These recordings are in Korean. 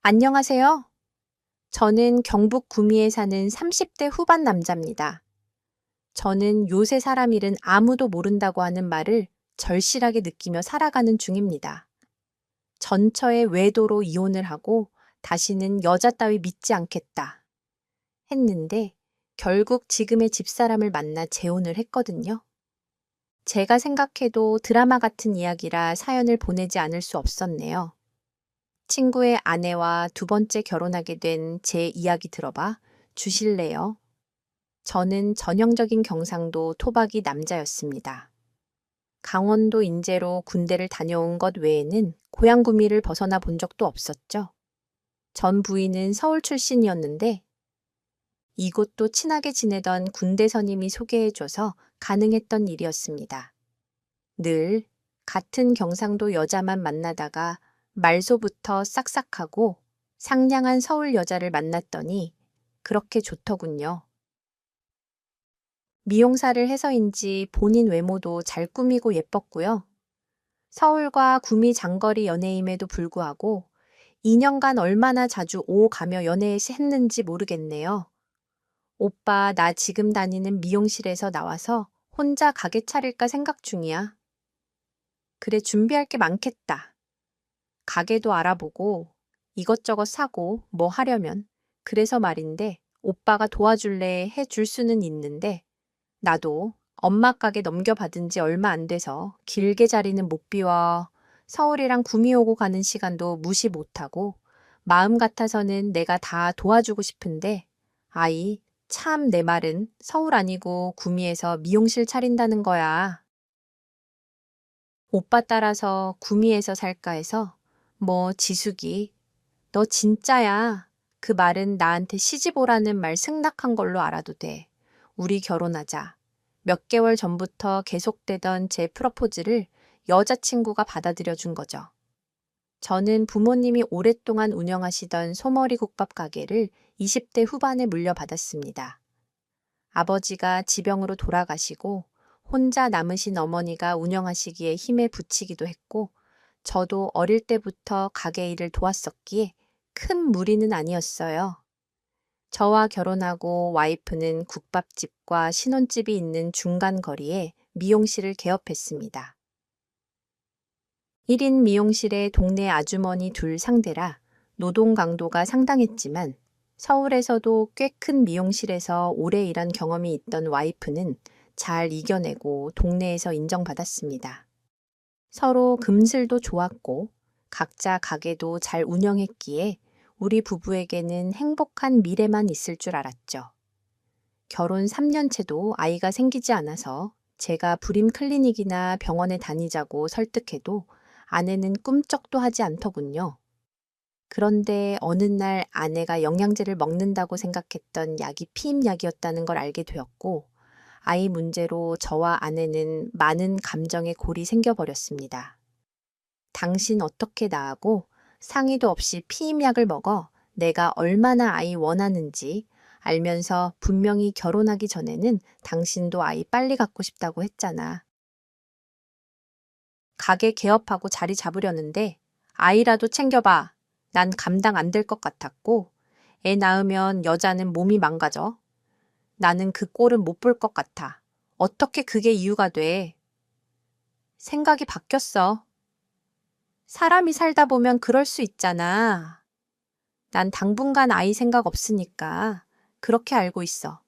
안녕하세요. 저는 경북 구미에 사는 30대 후반 남자입니다. 저는 요새 사람 일은 아무도 모른다고 하는 말을 절실하게 느끼며 살아가는 중입니다. 전처의 외도로 이혼을 하고 다시는 여자 따위 믿지 않겠다 했는데 결국 지금의 집사람을 만나 재혼을 했거든요. 제가 생각해도 드라마 같은 이야기라 사연을 보내지 않을 수 없었네요. 친구의 아내와 두 번째 결혼하게 된 제 이야기 들어봐 주실래요? 저는 전형적인 경상도 토박이 남자였습니다. 강원도 인제로 군대를 다녀온 것 외에는 고향 구미를 벗어나 본 적도 없었죠. 전 부인은 서울 출신이었는데 이곳도 친하게 지내던 군대 선임이 소개해줘서 가능했던 일이었습니다. 늘 같은 경상도 여자만 만나다가 말소부터 싹싹하고 상냥한 서울 여자를 만났더니 그렇게 좋더군요. 미용사를 해서인지 본인 외모도 잘 꾸미고 예뻤고요. 서울과 구미 장거리 연애임에도 불구하고 2년간 얼마나 자주 오가며 연애했는지 모르겠네요. 오빠, 나 지금 다니는 미용실에서 나와서 혼자 가게 차릴까 생각 중이야. 그래, 준비할 게 많겠다. 가게도 알아보고 이것저것 사고 뭐 하려면. 그래서 말인데 오빠가 도와줄래 해줄 수는 있는데 나도 엄마 가게 넘겨받은 지 얼마 안 돼서 길게 자리는 못 비워 서울이랑 구미 오고 가는 시간도 무시 못하고 마음 같아서는 내가 다 도와주고 싶은데 아이, 참 내 말은 서울 아니고 구미에서 미용실 차린다는 거야. 오빠 따라서 구미에서 살까 해서 뭐 지숙이 너 진짜야. 그 말은 나한테 시집 오라는 말 승낙한 걸로 알아도 돼. 우리 결혼하자. 몇 개월 전부터 계속되던 제 프러포즈를 여자친구가 받아들여 준 거죠. 저는 부모님이 오랫동안 운영하시던 소머리 국밥 가게를 20대 후반에 물려받았습니다. 아버지가 지병으로 돌아가시고 혼자 남으신 어머니가 운영하시기에 힘에 부치기도 했고 저도 어릴 때부터 가게 일을 도왔었기에 큰 무리는 아니었어요. 저와 결혼하고 와이프는 국밥집과 신혼집이 있는 중간 거리에 미용실을 개업했습니다. 1인 미용실에 동네 아주머니 둘 상대라 노동 강도가 상당했지만 서울에서도 꽤 큰 미용실에서 오래 일한 경험이 있던 와이프는 잘 이겨내고 동네에서 인정받았습니다. 서로 금슬도 좋았고 각자 가게도 잘 운영했기에 우리 부부에게는 행복한 미래만 있을 줄 알았죠. 결혼 3년째도 아이가 생기지 않아서 제가 불임 클리닉이나 병원에 다니자고 설득해도 아내는 꿈쩍도 하지 않더군요. 그런데 어느 날 아내가 영양제를 먹는다고 생각했던 약이 피임약이었다는 걸 알게 되었고 아이 문제로 저와 아내는 많은 감정의 골이 생겨버렸습니다. 당신 어떻게 나하고 상의도 없이 피임약을 먹어 내가 얼마나 아이 원하는지 알면서 분명히 결혼하기 전에는 당신도 아이 빨리 갖고 싶다고 했잖아. 가게 개업하고 자리 잡으려는데 아이라도 챙겨봐. 난 감당 안 될 것 같았고 애 낳으면 여자는 몸이 망가져. 나는 그 꼴은 못 볼 것 같아. 어떻게 그게 이유가 돼? 생각이 바뀌었어. 사람이 살다 보면 그럴 수 있잖아. 난 당분간 아이 생각 없으니까 그렇게 알고 있어.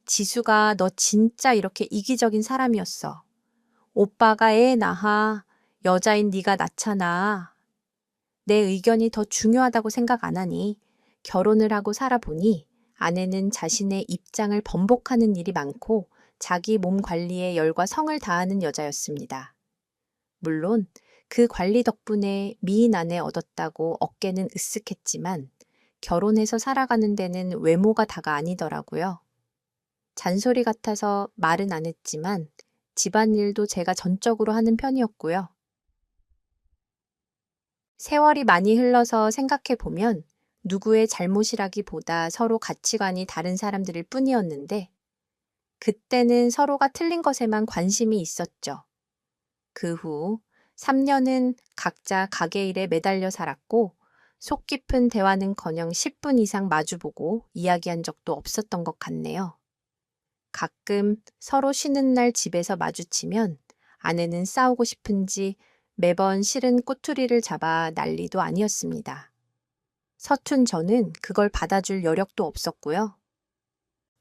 지수가 너 진짜 이렇게 이기적인 사람이었어. 오빠가 애 낳아. 여자인 네가 낳잖아. 내 의견이 더 중요하다고 생각 안 하니 결혼을 하고 살아보니 아내는 자신의 입장을 번복하는 일이 많고 자기 몸 관리에 열과 성을 다하는 여자였습니다. 물론 그 관리 덕분에 미인 아내 얻었다고 어깨는 으쓱했지만 결혼해서 살아가는 데는 외모가 다가 아니더라고요. 잔소리 같아서 말은 안 했지만 집안일도 제가 전적으로 하는 편이었고요. 세월이 많이 흘러서 생각해보면 누구의 잘못이라기보다 서로 가치관이 다른 사람들일 뿐이었는데 그때는 서로가 틀린 것에만 관심이 있었죠. 그 후 3년은 각자 가게 일에 매달려 살았고 속 깊은 대화는커녕 10분 이상 마주보고 이야기한 적도 없었던 것 같네요. 가끔 서로 쉬는 날 집에서 마주치면 아내는 싸우고 싶은지 매번 실은 꼬투리를 잡아 난리도 아니었습니다. 서툰 저는 그걸 받아줄 여력도 없었고요.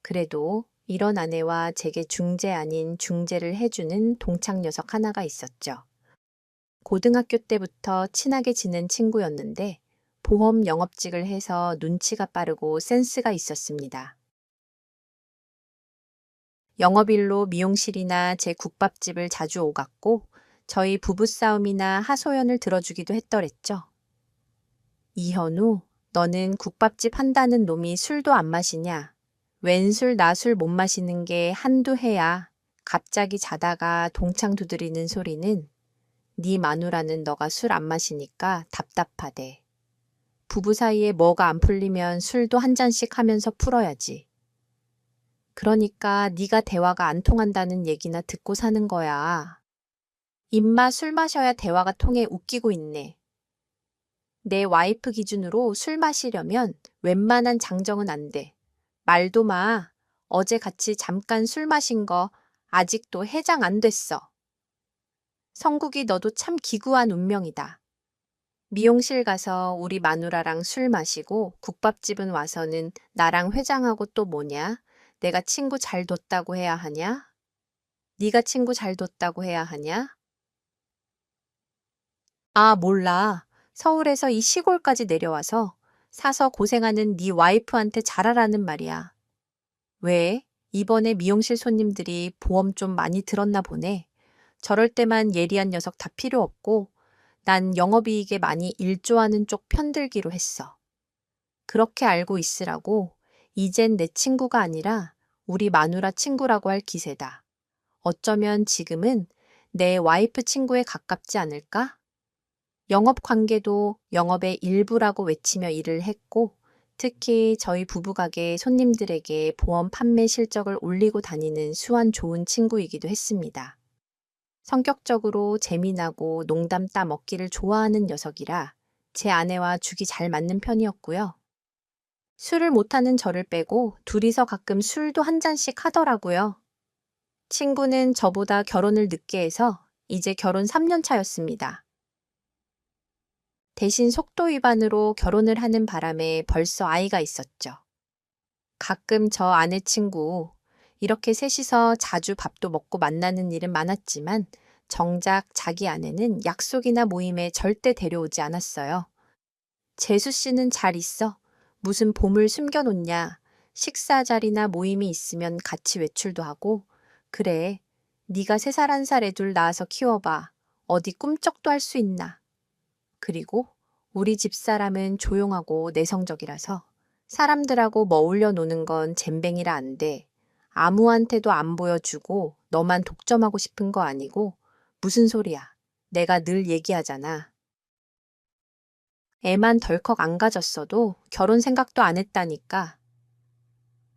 그래도 이런 아내와 제게 중재 아닌 중재를 해주는 동창 녀석 하나가 있었죠. 고등학교 때부터 친하게 지낸 친구였는데 보험 영업직을 해서 눈치가 빠르고 센스가 있었습니다. 영업일로 미용실이나 제 국밥집을 자주 오갔고 저희 부부싸움이나 하소연을 들어주기도 했더랬죠. 이현우, 너는 국밥집 한다는 놈이 술도 안 마시냐? 웬 술 나 술 못 마시는 게 한두 해야. 갑자기 자다가 동창 두드리는 소리는 네 마누라는 너가 술 안 마시니까 답답하대. 부부 사이에 뭐가 안 풀리면 술도 한 잔씩 하면서 풀어야지. 그러니까 네가 대화가 안 통한다는 얘기나 듣고 사는 거야. 입맛 술 마셔야 대화가 통해 웃기고 있네. 내 와이프 기준으로 술 마시려면 웬만한 장정은 안 돼. 말도 마. 어제 같이 잠깐 술 마신 거 아직도 해장 안 됐어. 성국이 너도 참 기구한 운명이다. 미용실 가서 우리 마누라랑 술 마시고 국밥집은 와서는 나랑 회장하고 또 뭐냐? 내가 친구 잘 뒀다고 해야 하냐? 네가 친구 잘 뒀다고 해야 하냐? 아, 몰라. 서울에서 이 시골까지 내려와서 사서 고생하는 네 와이프한테 잘하라는 말이야. 왜? 이번에 미용실 손님들이 보험 좀 많이 들었나 보네. 저럴 때만 예리한 녀석 다 필요 없고 난 영업이익에 많이 일조하는 쪽 편들기로 했어. 그렇게 알고 있으라고 이젠 내 친구가 아니라 우리 마누라 친구라고 할 기세다. 어쩌면 지금은 내 와이프 친구에 가깝지 않을까? 영업 관계도 영업의 일부라고 외치며 일을 했고 특히 저희 부부 가게 손님들에게 보험 판매 실적을 올리고 다니는 수완 좋은 친구이기도 했습니다. 성격적으로 재미나고 농담 따먹기를 좋아하는 녀석이라 제 아내와 죽이 잘 맞는 편이었고요. 술을 못하는 저를 빼고 둘이서 가끔 술도 한 잔씩 하더라고요. 친구는 저보다 결혼을 늦게 해서 이제 결혼 3년 차였습니다. 대신 속도 위반으로 결혼을 하는 바람에 벌써 아이가 있었죠. 가끔 저 아내 친구 이렇게 셋이서 자주 밥도 먹고 만나는 일은 많았지만 정작 자기 아내는 약속이나 모임에 절대 데려오지 않았어요. 재수 씨는 잘 있어. 무슨 보물 숨겨놓냐. 식사 자리나 모임이 있으면 같이 외출도 하고 그래. 네가 3살 1살 애들 낳아서 키워봐. 어디 꿈쩍도 할 수 있나. 그리고 우리 집사람은 조용하고 내성적이라서 사람들하고 머울려 노는 건 젬뱅이라 안 돼. 아무한테도 안 보여주고 너만 독점하고 싶은 거 아니고 무슨 소리야. 내가 늘 얘기하잖아. 애만 덜컥 안 가졌어도 결혼 생각도 안 했다니까.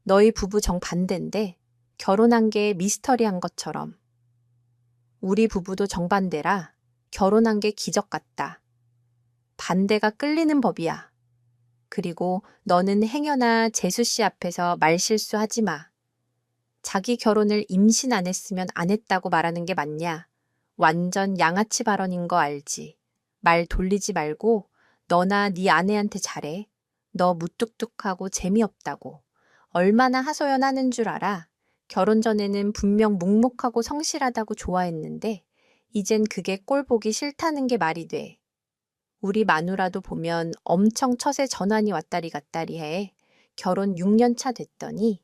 너희 부부 정반대인데 결혼한 게 미스터리한 것처럼. 우리 부부도 정반대라 결혼한 게 기적 같다. 반대가 끌리는 법이야. 그리고 너는 행여나 재수 씨 앞에서 말실수 하지 마. 자기 결혼을 임신 안 했으면 안 했다고 말하는 게 맞냐? 완전 양아치 발언인 거 알지? 말 돌리지 말고 너나 네 아내한테 잘해. 너 무뚝뚝하고 재미없다고. 얼마나 하소연하는 줄 알아? 결혼 전에는 분명 묵묵하고 성실하다고 좋아했는데 이젠 그게 꼴 보기 싫다는 게 말이 돼. 우리 마누라도 보면 엄청 처세 전환이 왔다리 갔다리 해. 결혼 6년 차 됐더니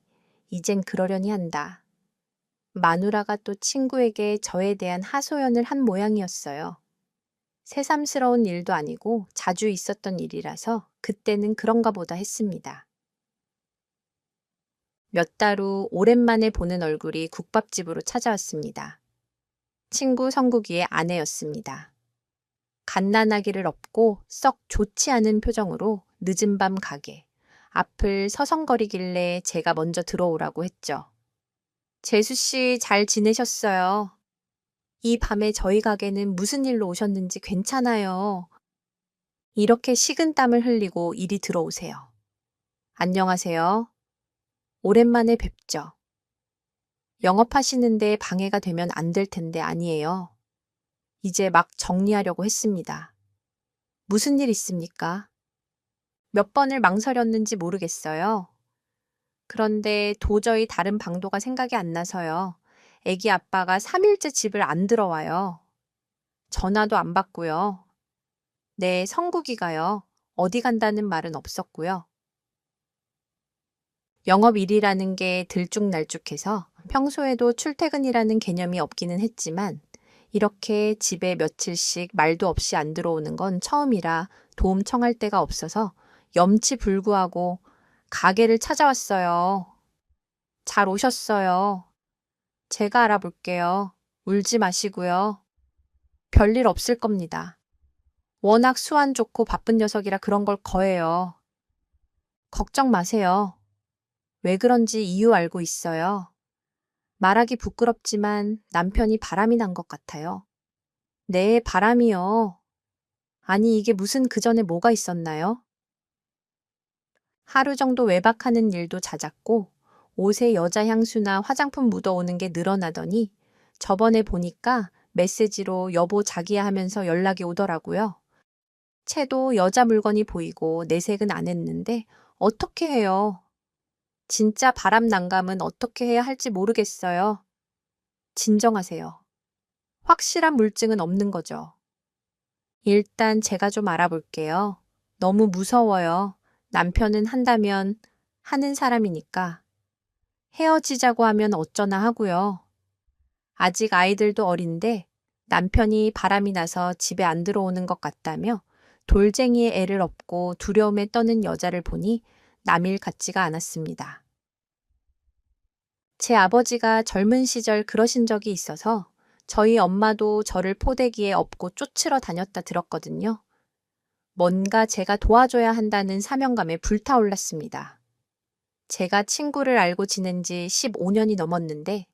이젠 그러려니 한다. 마누라가 또 친구에게 저에 대한 하소연을 한 모양이었어요. 새삼스러운 일도 아니고 자주 있었던 일이라서 그때는 그런가 보다 했습니다. 몇 달 후 오랜만에 보는 얼굴이 국밥집으로 찾아왔습니다. 친구 성국이의 아내였습니다. 갓난아기를 업고 썩 좋지 않은 표정으로 늦은 밤 가게, 앞을 서성거리길래 제가 먼저 들어오라고 했죠. 재수 씨 잘 지내셨어요? 이 밤에 저희 가게는 무슨 일로 오셨는지 괜찮아요. 이렇게 식은땀을 흘리고 이리 들어오세요. 안녕하세요. 오랜만에 뵙죠. 영업하시는데 방해가 되면 안 될 텐데 아니에요. 이제 막 정리하려고 했습니다. 무슨 일 있습니까? 몇 번을 망설였는지 모르겠어요. 그런데 도저히 다른 방도가 생각이 안 나서요. 애기 아빠가 3일째 집을 안 들어와요. 전화도 안 받고요. 네, 성국이가요. 어디 간다는 말은 없었고요. 영업일이라는 게 들쭉날쭉해서 평소에도 출퇴근이라는 개념이 없기는 했지만 이렇게 집에 며칠씩 말도 없이 안 들어오는 건 처음이라 도움 청할 데가 없어서 염치불구하고 가게를 찾아왔어요. 잘 오셨어요. 제가 알아볼게요. 울지 마시고요. 별일 없을 겁니다. 워낙 수완 좋고 바쁜 녀석이라 그런 걸 거예요. 걱정 마세요. 왜 그런지 이유 알고 있어요. 말하기 부끄럽지만 남편이 바람이 난 것 같아요. 네, 바람이요. 아니, 이게 무슨 그전에 뭐가 있었나요? 하루 정도 외박하는 일도 잦았고, 옷에 여자 향수나 화장품 묻어오는 게 늘어나더니, 저번에 보니까 메시지로 여보 자기야 하면서 연락이 오더라고요. 채도 여자 물건이 보이고 내색은 안 했는데, 어떻게 해요? 진짜 바람 난감은 어떻게 해야 할지 모르겠어요. 진정하세요. 확실한 물증은 없는 거죠. 일단 제가 좀 알아볼게요. 너무 무서워요. 남편은 한다면 하는 사람이니까. 헤어지자고 하면 어쩌나 하고요. 아직 아이들도 어린데 남편이 바람이 나서 집에 안 들어오는 것 같다며 돌쟁이의 애를 업고 두려움에 떠는 여자를 보니 남일 같지가 않았습니다. 제 아버지가 젊은 시절 그러신 적이 있어서 저희 엄마도 저를 포대기에 업고 쫓으러 다녔다 들었거든요. 뭔가 제가 도와줘야 한다는 사명감에 불타올랐습니다. 제가 친구를 알고 지낸 지 15년이 넘었는데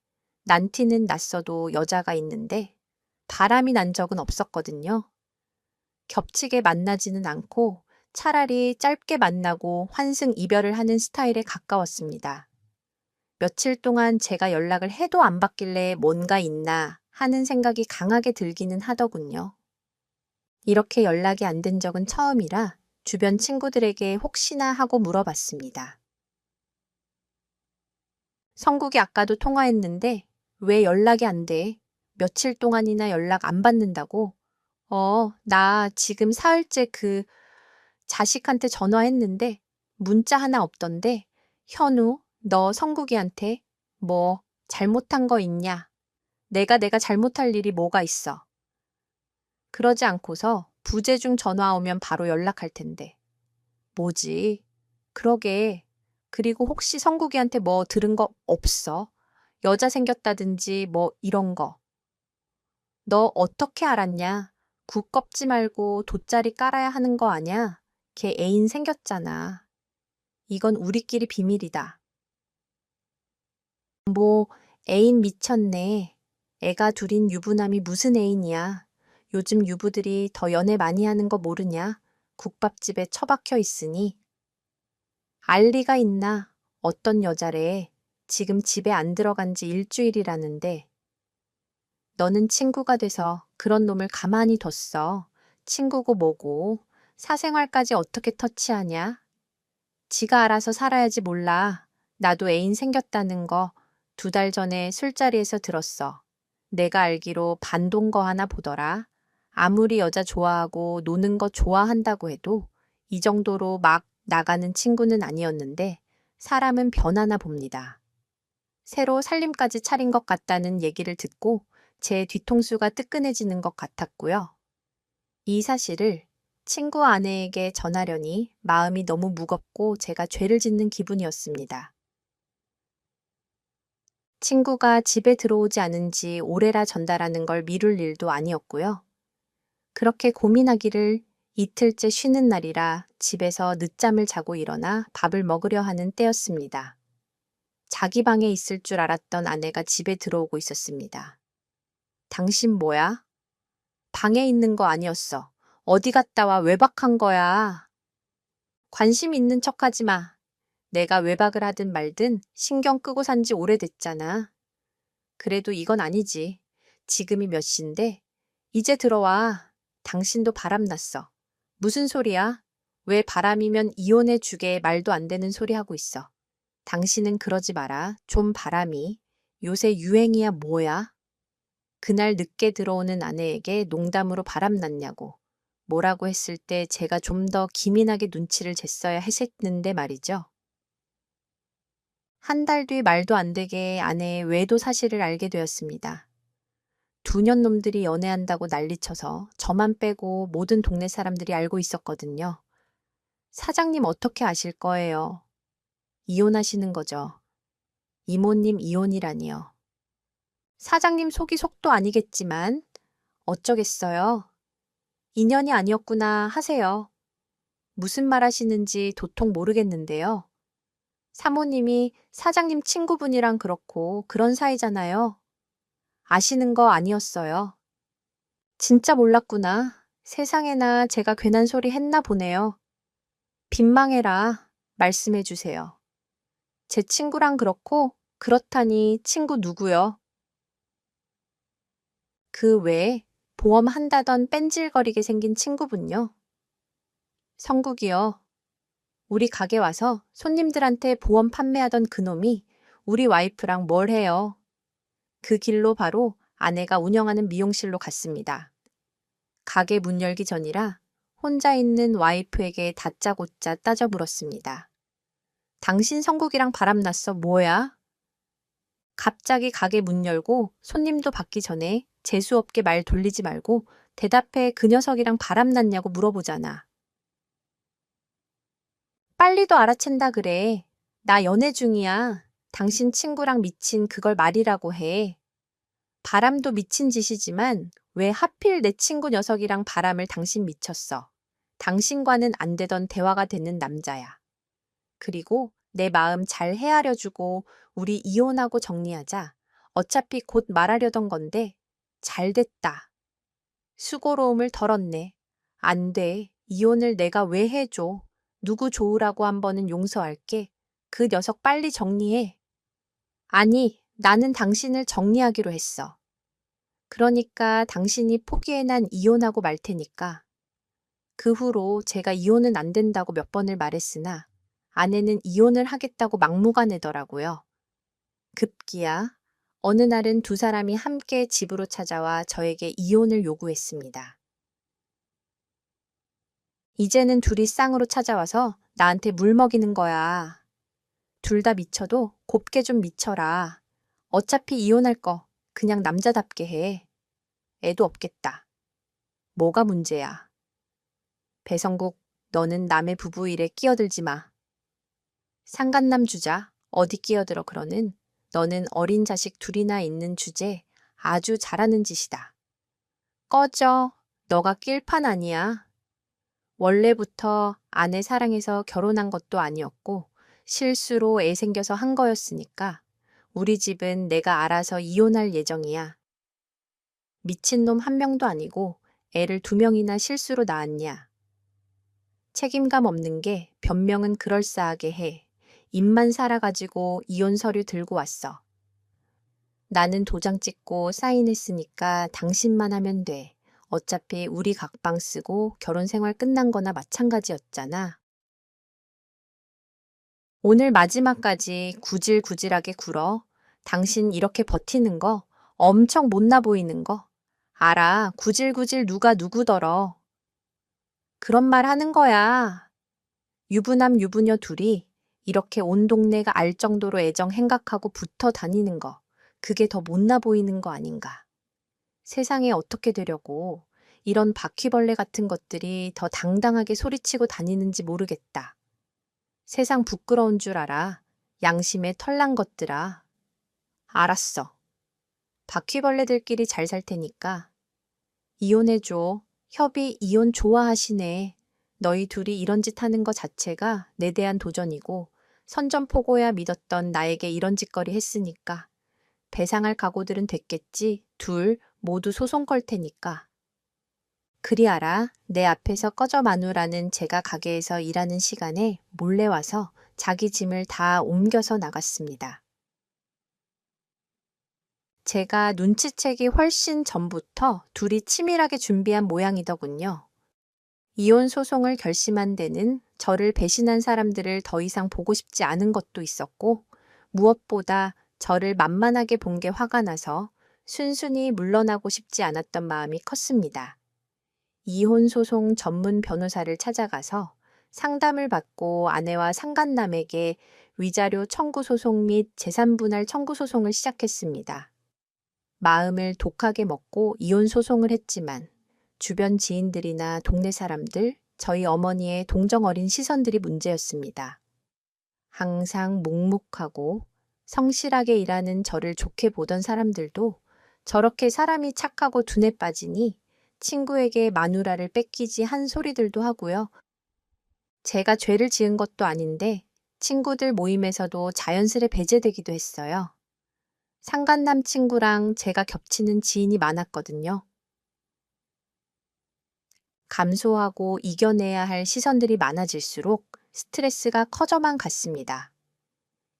난티는 났어도 여자가 있는데 바람이 난 적은 없었거든요. 겹치게 만나지는 않고 차라리 짧게 만나고 환승 이별을 하는 스타일에 가까웠습니다. 며칠 동안 제가 연락을 해도 안 받길래 뭔가 있나 하는 생각이 강하게 들기는 하더군요. 이렇게 연락이 안 된 적은 처음이라 주변 친구들에게 혹시나 하고 물어봤습니다. 성국이 아까도 통화했는데 왜 연락이 안 돼? 며칠 동안이나 연락 안 받는다고? 나 지금 사흘째 그 자식한테 전화했는데 문자 하나 없던데 현우, 너 성국이한테 뭐 잘못한 거 있냐? 내가 잘못할 일이 뭐가 있어? 그러지 않고서 부재중 전화 오면 바로 연락할 텐데. 뭐지? 그러게. 그리고 혹시 성국이한테 뭐 들은 거 없어? 여자 생겼다든지 뭐 이런 거. 너 어떻게 알았냐? 국 꺾지 말고 돗자리 깔아야 하는 거 아냐? 걔 애인 생겼잖아. 이건 우리끼리 비밀이다. 뭐 애인 미쳤네. 애가 둘인 유부남이 무슨 애인이야. 요즘 유부들이 더 연애 많이 하는 거 모르냐? 국밥집에 처박혀 있으니. 알 리가 있나? 어떤 여자래. 지금 집에 안 들어간 지 일주일이라는데. 너는 친구가 돼서 그런 놈을 가만히 뒀어. 친구고 뭐고. 사생활까지 어떻게 터치하냐? 지가 알아서 살아야지 몰라. 나도 애인 생겼다는 거 2달 전에 술자리에서 들었어. 내가 알기로 반동거 하나 보더라. 아무리 여자 좋아하고 노는 거 좋아한다고 해도 이 정도로 막 나가는 친구는 아니었는데 사람은 변하나 봅니다. 새로 살림까지 차린 것 같다는 얘기를 듣고 제 뒤통수가 뜨끈해지는 것 같았고요. 이 사실을 친구 아내에게 전하려니 마음이 너무 무겁고 제가 죄를 짓는 기분이었습니다. 친구가 집에 들어오지 않은 지 오래라 전달하는 걸 미룰 일도 아니었고요. 그렇게 고민하기를 이틀째 쉬는 날이라 집에서 늦잠을 자고 일어나 밥을 먹으려 하는 때였습니다. 자기 방에 있을 줄 알았던 아내가 집에 들어오고 있었습니다. 당신 뭐야? 방에 있는 거 아니었어. 어디 갔다 와 외박한 거야. 관심 있는 척하지 마. 내가 외박을 하든 말든 신경 끄고 산지 오래됐잖아. 그래도 이건 아니지. 지금이 몇 시인데? 이제 들어와. 당신도 바람났어. 무슨 소리야? 왜 바람이면 이혼해 주게 말도 안 되는 소리 하고 있어. 당신은 그러지 마라. 좀 바람이. 요새 유행이야 뭐야? 그날 늦게 들어오는 아내에게 농담으로 바람났냐고. 뭐라고 했을 때 제가 좀 더 기민하게 눈치를 챘어야 했는데 말이죠. 한 달 뒤 말도 안 되게 아내의 외도 사실을 알게 되었습니다. 두 년 놈들이 연애한다고 난리쳐서 저만 빼고 모든 동네 사람들이 알고 있었거든요. 사장님 어떻게 아실 거예요? 이혼하시는 거죠. 이모님 이혼이라니요. 사장님 속이 속도 아니겠지만 어쩌겠어요. 인연이 아니었구나 하세요. 무슨 말 하시는지 도통 모르겠는데요. 사모님이 사장님 친구분이랑 그렇고 그런 사이잖아요. 아시는 거 아니었어요. 진짜 몰랐구나. 세상에나 제가 괜한 소리 했나 보네요. 빈망해라. 말씀해 주세요. 제 친구랑 그렇고 그렇다니 친구 누구요? 그 외에 보험 한다던 뺀질거리게 생긴 친구분요. 성국이요. 우리 가게 와서 손님들한테 보험 판매하던 그놈이 우리 와이프랑 뭘 해요. 그 길로 바로 아내가 운영하는 미용실로 갔습니다. 가게 문 열기 전이라 혼자 있는 와이프에게 다짜고짜 따져 물었습니다. 당신 성국이랑 바람났어 뭐야? 갑자기 가게 문 열고 손님도 받기 전에 재수없게 말 돌리지 말고 대답해 그 녀석이랑 바람났냐고 물어보잖아. 빨리도 알아챈다 그래. 나 연애 중이야. 당신 친구랑 미친 그걸 말이라고 해. 바람도 미친 짓이지만 왜 하필 내 친구 녀석이랑 바람을 당신 미쳤어. 당신과는 안 되던 대화가 되는 남자야. 그리고 내 마음 잘 헤아려주고 우리 이혼하고 정리하자. 어차피 곧 말하려던 건데 잘 됐다. 수고로움을 덜었네. 안 돼. 이혼을 내가 왜 해줘. 누구 좋으라고 한 번은 용서할게. 그 녀석 빨리 정리해. 아니, 나는 당신을 정리하기로 했어. 그러니까 당신이 포기해 난 이혼하고 말 테니까. 그 후로 제가 이혼은 안 된다고 몇 번을 말했으나 아내는 이혼을 하겠다고 막무가내더라고요. 급기야 어느 날은 두 사람이 함께 집으로 찾아와 저에게 이혼을 요구했습니다. 이제는 둘이 쌍으로 찾아와서 나한테 물 먹이는 거야. 둘 다 미쳐도 곱게 좀 미쳐라. 어차피 이혼할 거 그냥 남자답게 해. 애도 없겠다. 뭐가 문제야? 배성국, 너는 남의 부부 일에 끼어들지 마. 상간남 주자. 어디 끼어들어 그러는. 너는 어린 자식 둘이나 있는 주제 아주 잘하는 짓이다. 꺼져. 너가 낄판 아니야. 원래부터 아내 사랑해서 결혼한 것도 아니었고 실수로 애 생겨서 한 거였으니까 우리 집은 내가 알아서 이혼할 예정이야. 미친놈 한 명도 아니고 애를 두 명이나 실수로 낳았냐. 책임감 없는 게 변명은 그럴싸하게 해. 입만 살아가지고 이혼 서류 들고 왔어. 나는 도장 찍고 사인했으니까 당신만 하면 돼. 어차피 우리 각방 쓰고 결혼 생활 끝난 거나 마찬가지였잖아. 오늘 마지막까지 구질구질하게 굴어. 당신 이렇게 버티는 거 엄청 못나 보이는 거. 알아. 구질구질 누가 누구더러. 그런 말 하는 거야. 유부남 유부녀 둘이 이렇게 온 동네가 알 정도로 애정 행각하고 붙어 다니는 거. 그게 더 못나 보이는 거 아닌가. 세상에 어떻게 되려고 이런 바퀴벌레 같은 것들이 더 당당하게 소리치고 다니는지 모르겠다. 세상 부끄러운 줄 알아. 양심에 털난 것들아. 알았어. 바퀴벌레들끼리 잘 살 테니까. 이혼해줘. 협이 이혼 좋아하시네. 너희 둘이 이런 짓 하는 거 자체가 내 대한 도전이고 선전포고야 믿었던 나에게 이런 짓거리 했으니까. 배상할 각오들은 됐겠지. 둘 모두 소송 걸 테니까. 그리하라 내 앞에서 꺼져 마누라는 제가 가게에서 일하는 시간에 몰래 와서 자기 짐을 다 옮겨서 나갔습니다. 제가 눈치채기 훨씬 전부터 둘이 치밀하게 준비한 모양이더군요. 이혼 소송을 결심한 데는 저를 배신한 사람들을 더 이상 보고 싶지 않은 것도 있었고, 무엇보다 저를 만만하게 본 게 화가 나서 순순히 물러나고 싶지 않았던 마음이 컸습니다. 이혼 소송 전문 변호사를 찾아가서 상담을 받고 아내와 상간남에게 위자료 청구 소송 및 재산분할 청구 소송을 시작했습니다. 마음을 독하게 먹고 이혼 소송을 했지만 주변 지인들이나 동네 사람들, 저희 어머니의 동정 어린 시선들이 문제였습니다. 항상 묵묵하고 성실하게 일하는 저를 좋게 보던 사람들도 저렇게 사람이 착하고 둔에 빠지니 친구에게 마누라를 뺏기지 한 소리들도 하고요. 제가 죄를 지은 것도 아닌데 친구들 모임에서도 자연스레 배제되기도 했어요. 상간남 친구랑 제가 겹치는 지인이 많았거든요. 감수하고 이겨내야 할 시선들이 많아질수록 스트레스가 커져만 갔습니다.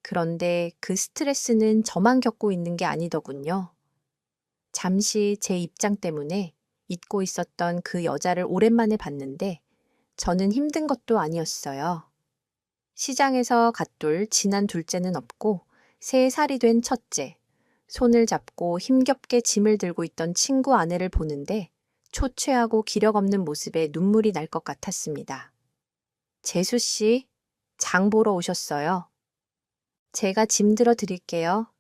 그런데 그 스트레스는 저만 겪고 있는 게 아니더군요. 잠시 제 입장 때문에 잊고 있었던 그 여자를 오랜만에 봤는데 저는 힘든 것도 아니었어요. 시장에서 갓돌 지난 둘째는 없고 3살이 된 첫째, 손을 잡고 힘겹게 짐을 들고 있던 친구 아내를 보는데 초췌하고 기력 없는 모습에 눈물이 날 것 같았습니다. 재수 씨, 장 보러 오셨어요. 제가 짐 들어 드릴게요.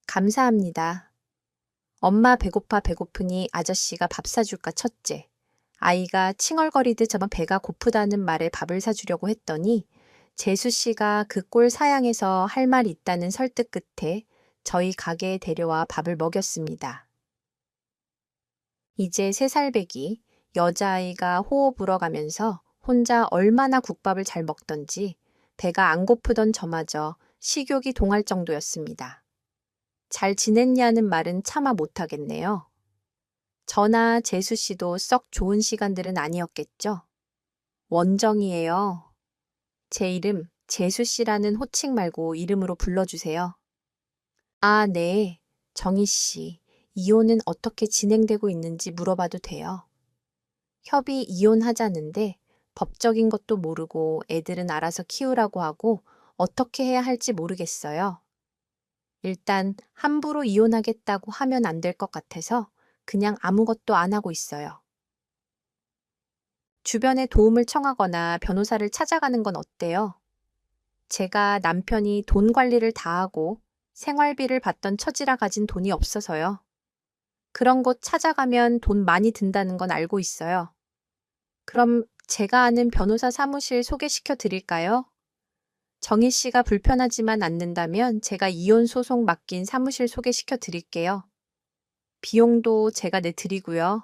감사합니다. 엄마 배고파 배고프니 아저씨가 밥 사줄까 첫째. 아이가 칭얼거리듯 저만 배가 고프다는 말에 밥을 사주려고 했더니 재수 씨가 그 꼴 사양에서 할 말 있다는 설득 끝에 저희 가게에 데려와 밥을 먹였습니다. 이제 3살배기 여자아이가 호호 불어가면서 혼자 얼마나 국밥을 잘 먹던지 배가 안 고프던 저마저 식욕이 동할 정도였습니다. 잘 지냈냐는 말은 차마 못하겠네요. 저나 재수 씨도 썩 좋은 시간들은 아니었겠죠? 원정이에요. 제 이름 재수 씨라는 호칭 말고 이름으로 불러주세요. 아, 네. 정희 씨. 이혼은 어떻게 진행되고 있는지 물어봐도 돼요. 협의 이혼하자는데 법적인 것도 모르고 애들은 알아서 키우라고 하고 어떻게 해야 할지 모르겠어요. 일단 함부로 이혼하겠다고 하면 안 될 것 같아서 그냥 아무것도 안 하고 있어요. 주변에 도움을 청하거나 변호사를 찾아가는 건 어때요? 제가 남편이 돈 관리를 다 하고 생활비를 받던 처지라 가진 돈이 없어서요. 그런 곳 찾아가면 돈 많이 든다는 건 알고 있어요. 그럼 제가 아는 변호사 사무실 소개시켜 드릴까요? 정희 씨가 불편하지만 않는다면 제가 이혼 소송 맡긴 사무실 소개시켜 드릴게요. 비용도 제가 내드리고요.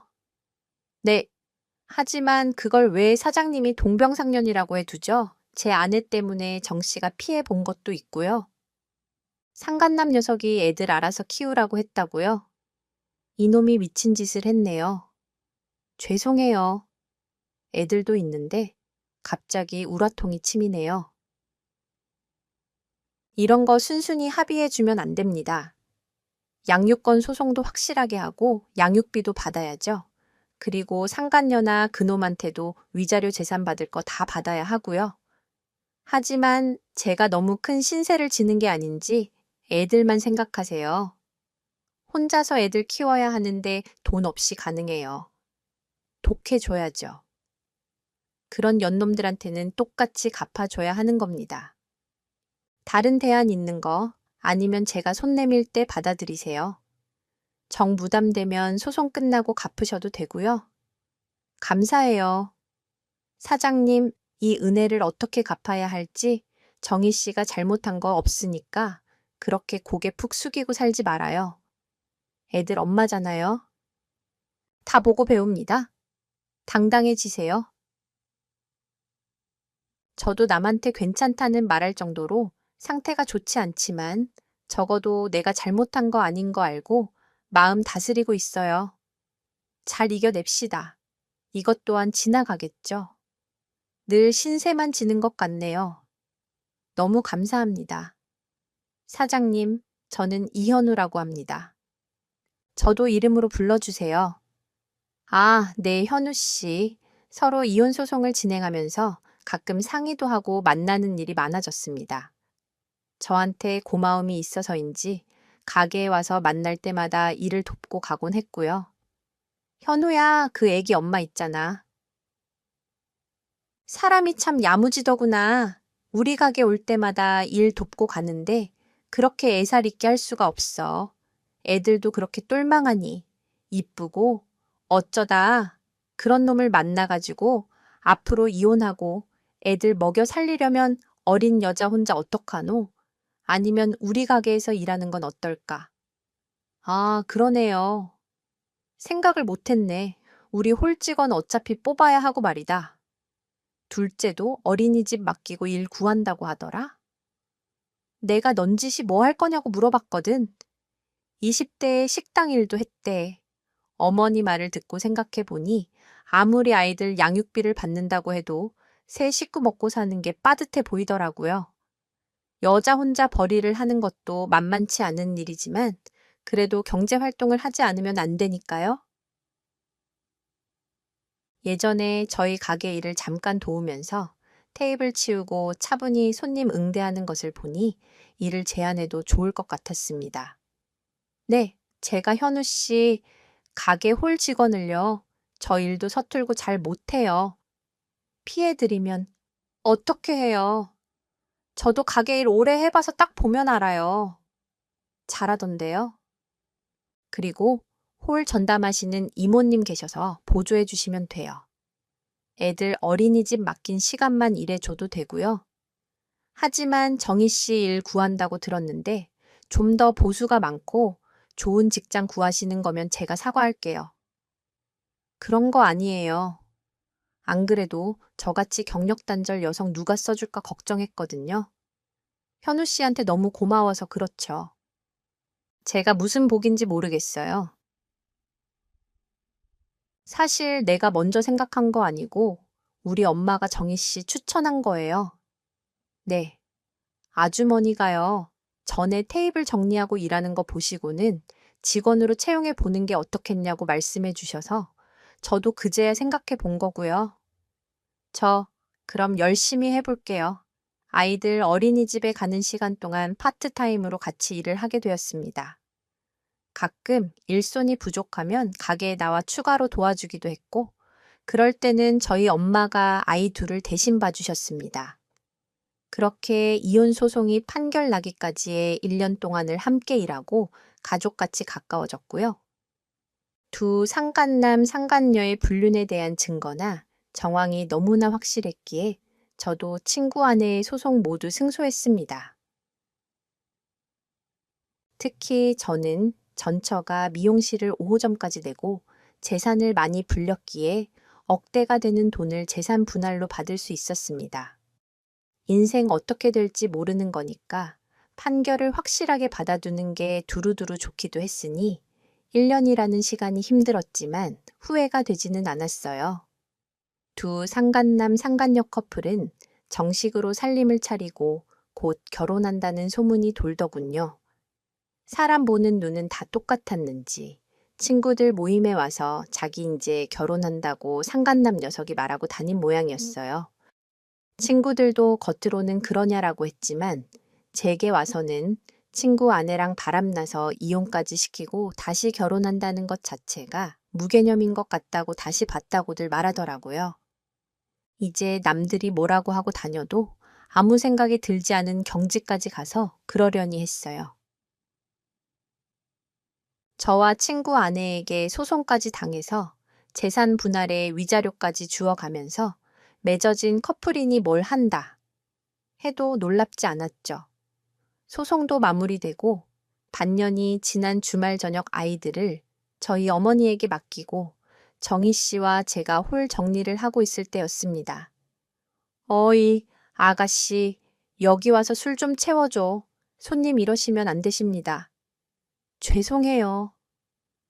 네. 하지만 그걸 왜 사장님이 동병상련이라고 해두죠? 제 아내 때문에 정 씨가 피해 본 것도 있고요. 상간남 녀석이 애들 알아서 키우라고 했다고요? 이놈이 미친 짓을 했네요. 죄송해요. 애들도 있는데 갑자기 우라통이 치미네요. 이런 거 순순히 합의해주면 안 됩니다. 양육권 소송도 확실하게 하고 양육비도 받아야죠. 그리고 상간녀나 그놈한테도 위자료 재산 받을 거 다 받아야 하고요. 하지만 제가 너무 큰 신세를 지는 게 아닌지 애들만 생각하세요. 혼자서 애들 키워야 하는데 돈 없이 가능해요. 독해줘야죠. 그런 연놈들한테는 똑같이 갚아줘야 하는 겁니다. 다른 대안 있는 거 아니면 제가 손 내밀 때 받아들이세요. 정 부담되면 소송 끝나고 갚으셔도 되고요. 감사해요. 사장님, 이 은혜를 어떻게 갚아야 할지 정희 씨가 잘못한 거 없으니까 그렇게 고개 푹 숙이고 살지 말아요. 애들 엄마잖아요. 다 보고 배웁니다. 당당해지세요. 저도 남한테 괜찮다는 말할 정도로 상태가 좋지 않지만 적어도 내가 잘못한 거 아닌 거 알고 마음 다스리고 있어요. 잘 이겨냅시다. 이것 또한 지나가겠죠. 늘 신세만 지는 것 같네요. 너무 감사합니다. 사장님, 저는 이현우라고 합니다. 저도 이름으로 불러주세요. 아, 네, 현우 씨. 서로 이혼 소송을 진행하면서 가끔 상의도 하고 만나는 일이 많아졌습니다. 저한테 고마움이 있어서인지 가게에 와서 만날 때마다 일을 돕고 가곤 했고요. 현우야, 그 애기 엄마 있잖아. 사람이 참 야무지더구나. 우리 가게 올 때마다 일 돕고 가는데 그렇게 애살 있게 할 수가 없어. 애들도 그렇게 똘망하니 이쁘고 어쩌다 그런 놈을 만나가지고 앞으로 이혼하고 애들 먹여 살리려면 어린 여자 혼자 어떡하노? 아니면 우리 가게에서 일하는 건 어떨까? 아, 그러네요. 생각을 못했네. 우리 홀직원 어차피 뽑아야 하고 말이다. 둘째도 어린이집 맡기고 일 구한다고 하더라? 내가 넌지시 뭐 할 거냐고 물어봤거든. 20대에 식당 일도 했대. 어머니 말을 듣고 생각해 보니 아무리 아이들 양육비를 받는다고 해도 새 식구 먹고 사는 게 빠듯해 보이더라고요. 여자 혼자 벌이를 하는 것도 만만치 않은 일이지만 그래도 경제 활동을 하지 않으면 안 되니까요. 예전에 저희 가게 일을 잠깐 도우면서 테이블 치우고 차분히 손님 응대하는 것을 보니 일을 제안해도 좋을 것 같았습니다. 네, 제가 현우 씨 가게 홀 직원을요. 저 일도 서툴고 잘 못해요. 피해드리면 어떻게 해요? 저도 가게 일 오래 해봐서 딱 보면 알아요. 잘하던데요. 그리고 홀 전담하시는 이모님 계셔서 보조해 주시면 돼요. 애들 어린이집 맡긴 시간만 일해줘도 되고요. 하지만 정희 씨 일 구한다고 들었는데 좀 더 보수가 많고 좋은 직장 구하시는 거면 제가 사과할게요. 그런 거 아니에요. 안 그래도 저같이 경력 단절 여성 누가 써줄까 걱정했거든요. 현우 씨한테 너무 고마워서 그렇죠. 제가 무슨 복인지 모르겠어요. 사실 내가 먼저 생각한 거 아니고 우리 엄마가 정희 씨 추천한 거예요. 네. 아주머니가요. 전에 테이블 정리하고 일하는 거 보시고는 직원으로 채용해 보는 게 어떻겠냐고 말씀해 주셔서 저도 그제야 생각해 본 거고요. 저 그럼 열심히 해볼게요. 아이들 어린이집에 가는 시간 동안 파트타임으로 같이 일을 하게 되었습니다. 가끔 일손이 부족하면 가게에 나와 추가로 도와주기도 했고, 그럴 때는 저희 엄마가 아이 둘을 대신 봐주셨습니다. 그렇게 이혼 소송이 판결 나기까지의 1년 동안을 함께 일하고 가족같이 가까워졌고요. 두 상간남, 상간녀의 불륜에 대한 증거나 정황이 너무나 확실했기에 저도 친구 아내의 소송 모두 승소했습니다. 특히 저는 전처가 미용실을 5호점까지 내고 재산을 많이 불렸기에 억대가 되는 돈을 재산 분할로 받을 수 있었습니다. 인생 어떻게 될지 모르는 거니까 판결을 확실하게 받아두는 게 두루두루 좋기도 했으니 1년이라는 시간이 힘들었지만 후회가 되지는 않았어요. 두 상간남 상간녀 커플은 정식으로 살림을 차리고 곧 결혼한다는 소문이 돌더군요. 사람 보는 눈은 다 똑같았는지 친구들 모임에 와서 자기 이제 결혼한다고 상간남 녀석이 말하고 다닌 모양이었어요. 친구들도 겉으로는 그러냐라고 했지만 제게 와서는 친구 아내랑 바람나서 이혼까지 시키고 다시 결혼한다는 것 자체가 무개념인 것 같다고 다시 봤다고들 말하더라고요. 이제 남들이 뭐라고 하고 다녀도 아무 생각이 들지 않은 경지까지 가서 그러려니 했어요. 저와 친구 아내에게 소송까지 당해서 재산 분할에 위자료까지 주어가면서 맺어진 커플인이 뭘 한다 해도 놀랍지 않았죠. 소송도 마무리되고 반년이 지난 주말 저녁 아이들을 저희 어머니에게 맡기고 정희 씨와 제가 홀 정리를 하고 있을 때였습니다. 어이, 아가씨, 여기 와서 술 좀 채워줘. 손님 이러시면 안 되십니다. 죄송해요.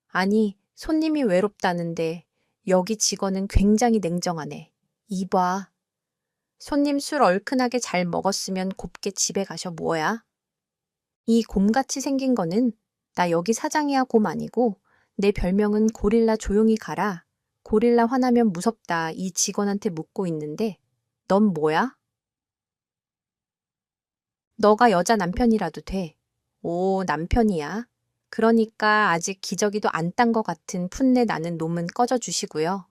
아니, 손님이 외롭다는데 여기 직원은 굉장히 냉정하네. 이봐. 손님 술 얼큰하게 잘 먹었으면 곱게 집에 가셔 뭐야? 이 곰같이 생긴 거는 나 여기 사장이야 곰 아니고 내 별명은 고릴라 조용히 가라. 고릴라 화나면 무섭다 이 직원한테 묻고 있는데 넌 뭐야? 너가 여자 남편이라도 돼. 오, 남편이야. 그러니까 아직 기저귀도 안 딴 것 같은 풋내 나는 놈은 꺼져 주시고요.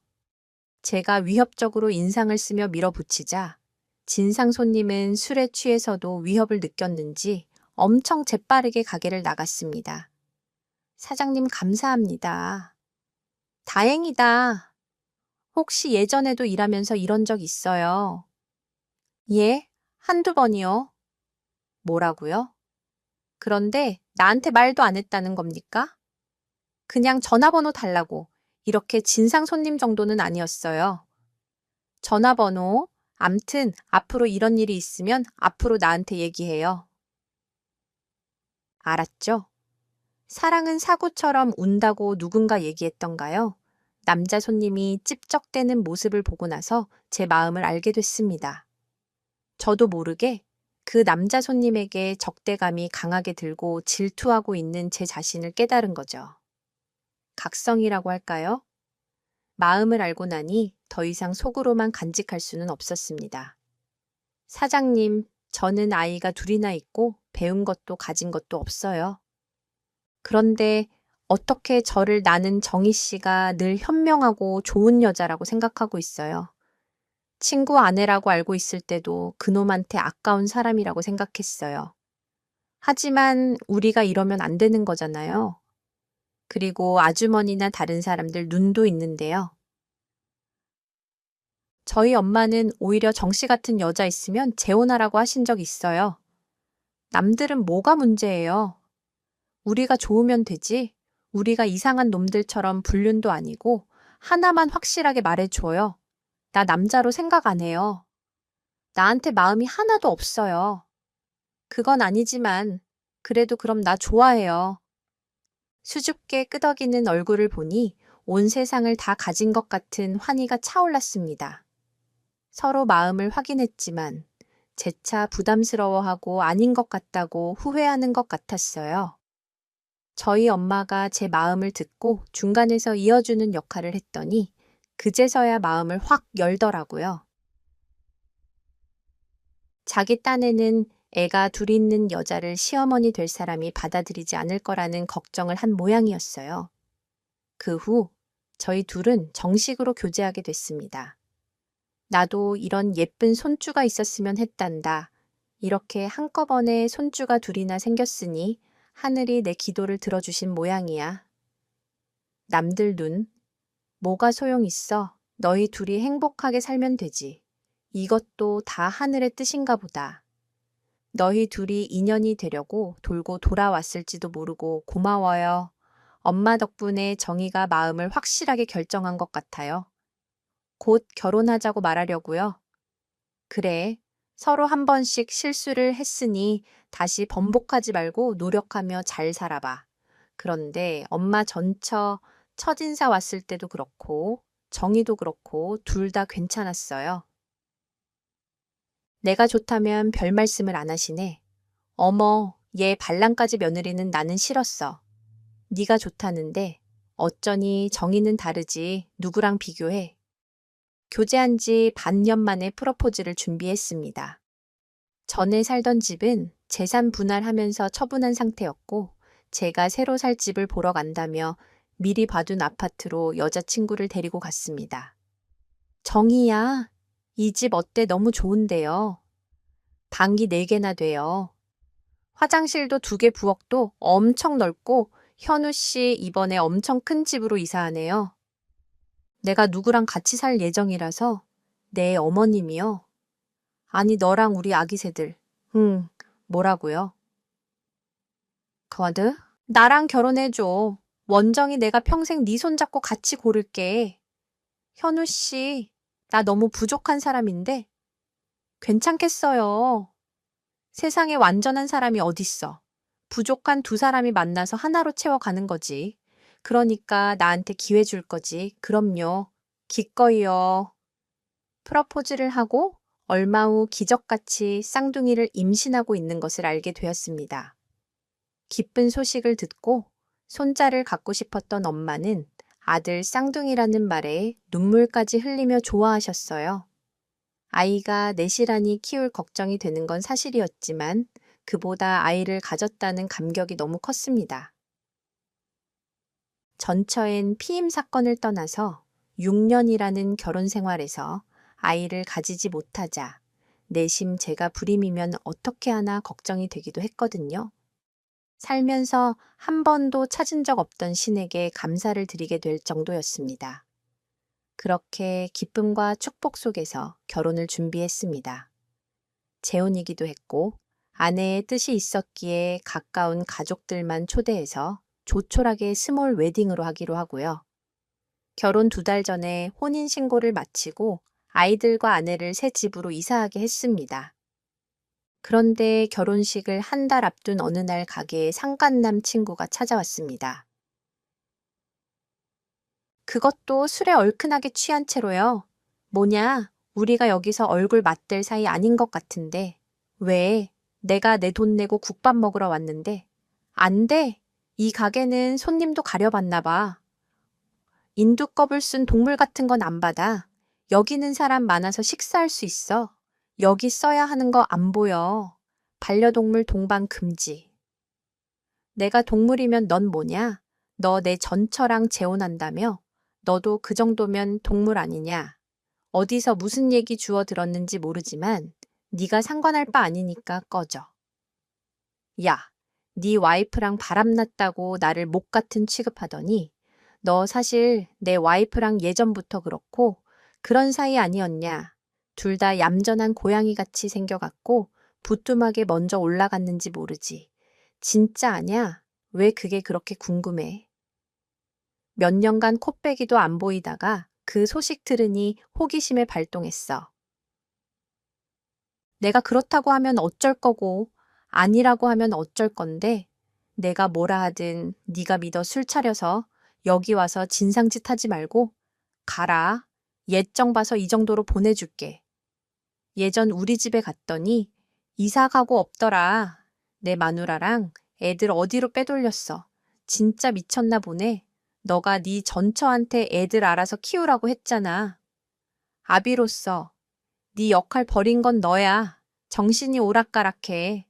제가 위협적으로 인상을 쓰며 밀어붙이자 진상 손님은 술에 취해서도 위협을 느꼈는지 엄청 재빠르게 가게를 나갔습니다. 사장님 감사합니다. 다행이다. 혹시 예전에도 일하면서 이런 적 있어요? 예? 한두 번이요. 뭐라고요? 그런데 나한테 말도 안 했다는 겁니까? 그냥 전화번호 달라고. 이렇게 진상 손님 정도는 아니었어요. 전화번호. 암튼 앞으로 이런 일이 있으면 앞으로 나한테 얘기해요. 알았죠? 사랑은 사고처럼 운다고 누군가 얘기했던가요? 남자 손님이 찝쩍대는 모습을 보고 나서 제 마음을 알게 됐습니다. 저도 모르게 그 남자 손님에게 적대감이 강하게 들고 질투하고 있는 제 자신을 깨달은 거죠. 각성이라고 할까요? 마음을 알고 나니 더 이상 속으로만 간직할 수는 없었습니다. 사장님, 저는 아이가 둘이나 있고 배운 것도 가진 것도 없어요. 그런데 어떻게 저를 나는 정희 씨가 늘 현명하고 좋은 여자라고 생각하고 있어요. 친구 아내라고 알고 있을 때도 그놈한테 아까운 사람이라고 생각했어요. 하지만 우리가 이러면 안 되는 거잖아요. 그리고 아주머니나 다른 사람들 눈도 있는데요. 저희 엄마는 오히려 정씨 같은 여자 있으면 재혼하라고 하신 적 있어요. 남들은 뭐가 문제예요? 우리가 좋으면 되지. 우리가 이상한 놈들처럼 불륜도 아니고 하나만 확실하게 말해줘요. 나 남자로 생각 안 해요. 나한테 마음이 하나도 없어요. 그건 아니지만 그래도 그럼 나 좋아해요. 수줍게 끄덕이는 얼굴을 보니 온 세상을 다 가진 것 같은 환희가 차올랐습니다. 서로 마음을 확인했지만 재차 부담스러워하고 아닌 것 같다고 후회하는 것 같았어요. 저희 엄마가 제 마음을 듣고 중간에서 이어주는 역할을 했더니 그제서야 마음을 확 열더라고요. 자기 딴에는 애가 둘 있는 여자를 시어머니 될 사람이 받아들이지 않을 거라는 걱정을 한 모양이었어요. 그 후 저희 둘은 정식으로 교제하게 됐습니다. 나도 이런 예쁜 손주가 있었으면 했단다. 이렇게 한꺼번에 손주가 둘이나 생겼으니 하늘이 내 기도를 들어주신 모양이야. 남들 눈, 뭐가 소용있어. 너희 둘이 행복하게 살면 되지. 이것도 다 하늘의 뜻인가 보다. 너희 둘이 인연이 되려고 돌고 돌아왔을지도 모르고 고마워요. 엄마 덕분에 정희가 마음을 확실하게 결정한 것 같아요. 곧 결혼하자고 말하려고요. 그래, 서로 한 번씩 실수를 했으니 다시 번복하지 말고 노력하며 잘 살아봐. 그런데 엄마 첫인사 왔을 때도 그렇고 정희도 그렇고 둘 다 괜찮았어요. 내가 좋다면 별 말씀을 안 하시네. 어머, 얘 발랑까지 며느리는 나는 싫었어. 네가 좋다는데 어쩌니 정희는 다르지. 누구랑 비교해. 교제한 지 반년 만에 프로포즈를 준비했습니다. 전에 살던 집은 재산 분할하면서 처분한 상태였고 제가 새로 살 집을 보러 간다며 미리 봐둔 아파트로 여자친구를 데리고 갔습니다. 정희야, 이 집 어때? 너무 좋은데요. 방이 4개나 돼요. 화장실도 2개 부엌도 엄청 넓고 현우 씨 이번에 엄청 큰 집으로 이사하네요. 내가 누구랑 같이 살 예정이라서 내 어머님이요. 아니 너랑 우리 아기 새들. 뭐라고요? 거드? 나랑 결혼해줘. 원정이 내가 평생 네 손잡고 같이 고를게. 현우 씨, 나 너무 부족한 사람인데 괜찮겠어요. 세상에 완전한 사람이 어딨어. 부족한 2사람이 만나서 하나로 채워가는 거지. 그러니까 나한테 기회 줄 거지. 그럼요. 기꺼이요. 프러포즈를 하고 얼마 후 기적같이 쌍둥이를 임신하고 있는 것을 알게 되었습니다. 기쁜 소식을 듣고 손자를 갖고 싶었던 엄마는 아들 쌍둥이라는 말에 눈물까지 흘리며 좋아하셨어요. 아이가 넷이라니 키울 걱정이 되는 건 사실이었지만 그보다 아이를 가졌다는 감격이 너무 컸습니다. 전처엔 피임 사건을 떠나서 6년이라는 결혼 생활에서 아이를 가지지 못하자 내심 제가 불임이면 어떻게 하나 걱정이 되기도 했거든요. 살면서 한 번도 찾은 적 없던 신에게 감사를 드리게 될 정도였습니다. 그렇게 기쁨과 축복 속에서 결혼을 준비했습니다. 재혼이기도 했고 아내의 뜻이 있었기에 가까운 가족들만 초대해서 조촐하게 스몰 웨딩으로 하기로 하고요. 결혼 2달 전에 혼인신고를 마치고 아이들과 아내를 새 집으로 이사하게 했습니다. 그런데 결혼식을 한 달 앞둔 어느 날 가게에 상간남 친구가 찾아왔습니다. 그것도 술에 얼큰하게 취한 채로요. 뭐냐, 우리가 여기서 얼굴 맞댈 사이 아닌 것 같은데. 왜? 내가 내 돈 내고 국밥 먹으러 왔는데. 안 돼. 이 가게는 손님도 가려봤나 봐. 인두껍을 쓴 동물 같은 건 안 받아. 여기는 사람 많아서 식사할 수 있어. 여기 써야 하는 거 안 보여. 반려동물 동반 금지. 내가 동물이면 넌 뭐냐? 너 내 전처랑 재혼한다며? 너도 그 정도면 동물 아니냐? 어디서 무슨 얘기 주워 들었는지 모르지만 네가 상관할 바 아니니까 꺼져. 야, 네 와이프랑 바람났다고 나를 목 같은 취급하더니 너 사실 내 와이프랑 예전부터 그렇고 그런 사이 아니었냐? 둘 다 얌전한 고양이 같이 생겨갖고 부뚜막에 먼저 올라갔는지 모르지. 진짜 아냐? 왜 그게 그렇게 궁금해? 몇 년간 코빼기도 안 보이다가 그 소식 들으니 호기심에 발동했어. 내가 그렇다고 하면 어쩔 거고 아니라고 하면 어쩔 건데 내가 뭐라 하든 네가 믿어 술 차려서 여기 와서 진상짓 하지 말고 가라. 예정 봐서 이 정도로 보내줄게. 예전 우리 집에 갔더니 이사 가고 없더라. 내 마누라랑 애들 어디로 빼돌렸어. 진짜 미쳤나 보네. 너가 네 전처한테 애들 알아서 키우라고 했잖아. 아비로서 네 역할 버린 건 너야. 정신이 오락가락해.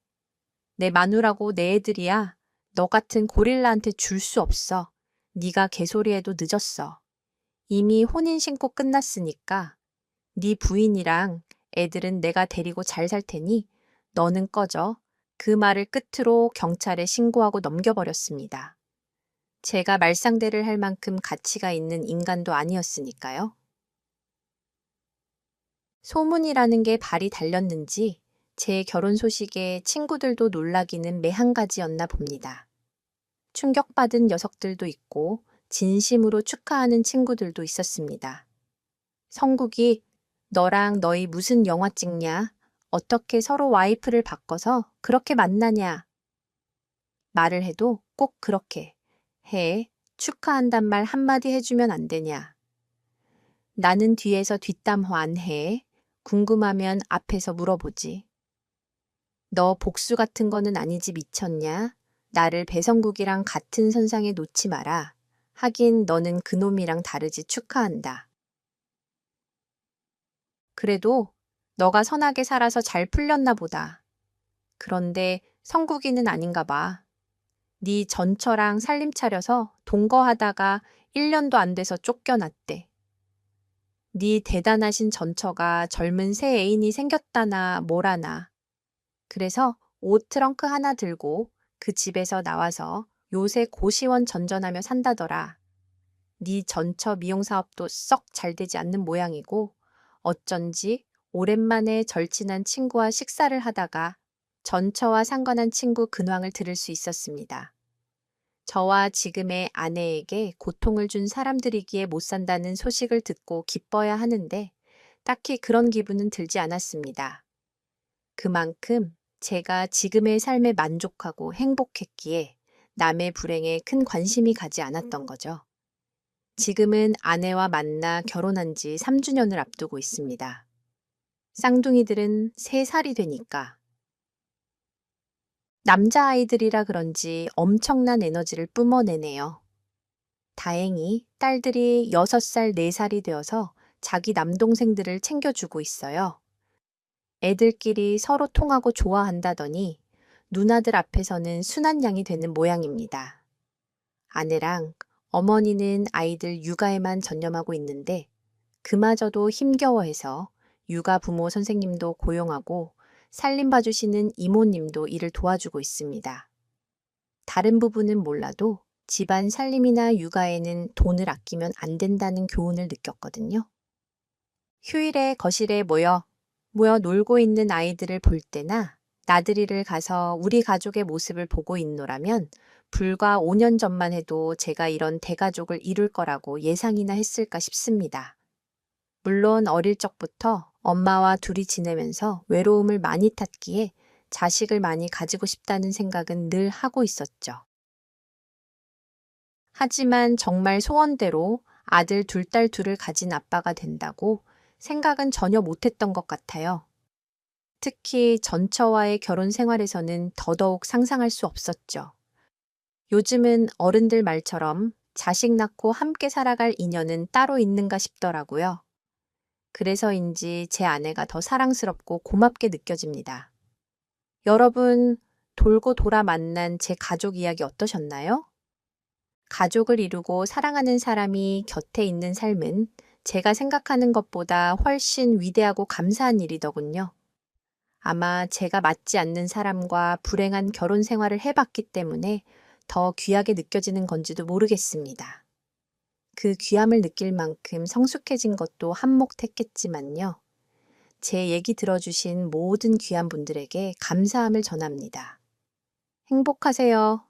내 마누라고 내 애들이야. 너 같은 고릴라한테 줄 수 없어. 네가 개소리해도 늦었어. 이미 혼인신고 끝났으니까 네 부인이랑 애들은 내가 데리고 잘 살 테니 너는 꺼져. 그 말을 끝으로 경찰에 신고하고 넘겨버렸습니다. 제가 말상대를 할 만큼 가치가 있는 인간도 아니었으니까요. 소문이라는 게 발이 달렸는지 제 결혼 소식에 친구들도 놀라기는 매한가지였나 봅니다. 충격받은 녀석들도 있고 진심으로 축하하는 친구들도 있었습니다. 성국이 너랑 너희 무슨 영화 찍냐? 어떻게 서로 와이프를 바꿔서 그렇게 만나냐? 말을 해도 꼭 그렇게 해. 축하한단 말 한마디 해주면 안 되냐? 나는 뒤에서 뒷담화 안 해. 궁금하면 앞에서 물어보지. 너 복수 같은 거는 아니지 미쳤냐? 나를 배성국이랑 같은 선상에 놓지 마라. 하긴 너는 그놈이랑 다르지 축하한다. 그래도 너가 선하게 살아서 잘 풀렸나 보다. 그런데 성국이는 아닌가 봐. 네 전처랑 살림 차려서 동거하다가 1년도 안 돼서 쫓겨났대. 네 대단하신 전처가 젊은 새 애인이 생겼다나 뭐라나. 그래서 옷 트렁크 하나 들고 그 집에서 나와서 요새 고시원 전전하며 산다더라. 네 전처 미용 사업도 썩 잘 되지 않는 모양이고 어쩐지 오랜만에 절친한 친구와 식사를 하다가 전처와 상관한 친구 근황을 들을 수 있었습니다. 저와 지금의 아내에게 고통을 준 사람들이기에 못 산다는 소식을 듣고 기뻐야 하는데 딱히 그런 기분은 들지 않았습니다. 그만큼 제가 지금의 삶에 만족하고 행복했기에 남의 불행에 큰 관심이 가지 않았던 거죠. 지금은 아내와 만나 결혼한 지 3주년을 앞두고 있습니다. 쌍둥이들은 3살이 되니까 남자아이들이라 그런지 엄청난 에너지를 뿜어내네요. 다행히 딸들이 6살, 4살이 되어서 자기 남동생들을 챙겨주고 있어요. 애들끼리 서로 통하고 좋아한다더니 누나들 앞에서는 순한 양이 되는 모양입니다. 아내랑 어머니는 아이들 육아에만 전념하고 있는데 그마저도 힘겨워해서 육아 부모 선생님도 고용하고 살림 봐주시는 이모님도 일을 도와주고 있습니다. 다른 부분은 몰라도 집안 살림이나 육아에는 돈을 아끼면 안 된다는 교훈을 느꼈거든요. 휴일에 거실에 모여 놀고 있는 아이들을 볼 때나 나들이를 가서 우리 가족의 모습을 보고 있노라면 불과 5년 전만 해도 제가 이런 대가족을 이룰 거라고 예상이나 했을까 싶습니다. 물론 어릴 적부터 엄마와 둘이 지내면서 외로움을 많이 탔기에 자식을 많이 가지고 싶다는 생각은 늘 하고 있었죠. 하지만 정말 소원대로 아들 둘, 딸 둘을 가진 아빠가 된다고 생각은 전혀 못했던 것 같아요. 특히 전처와의 결혼 생활에서는 더더욱 상상할 수 없었죠. 요즘은 어른들 말처럼 자식 낳고 함께 살아갈 인연은 따로 있는가 싶더라고요. 그래서인지 제 아내가 더 사랑스럽고 고맙게 느껴집니다. 여러분, 돌고 돌아 만난 제 가족 이야기 어떠셨나요? 가족을 이루고 사랑하는 사람이 곁에 있는 삶은 제가 생각하는 것보다 훨씬 위대하고 감사한 일이더군요. 아마 제가 맞지 않는 사람과 불행한 결혼 생활을 해봤기 때문에 더 귀하게 느껴지는 건지도 모르겠습니다. 그 귀함을 느낄 만큼 성숙해진 것도 한몫했겠지만요. 제 얘기 들어주신 모든 귀한 분들에게 감사함을 전합니다. 행복하세요.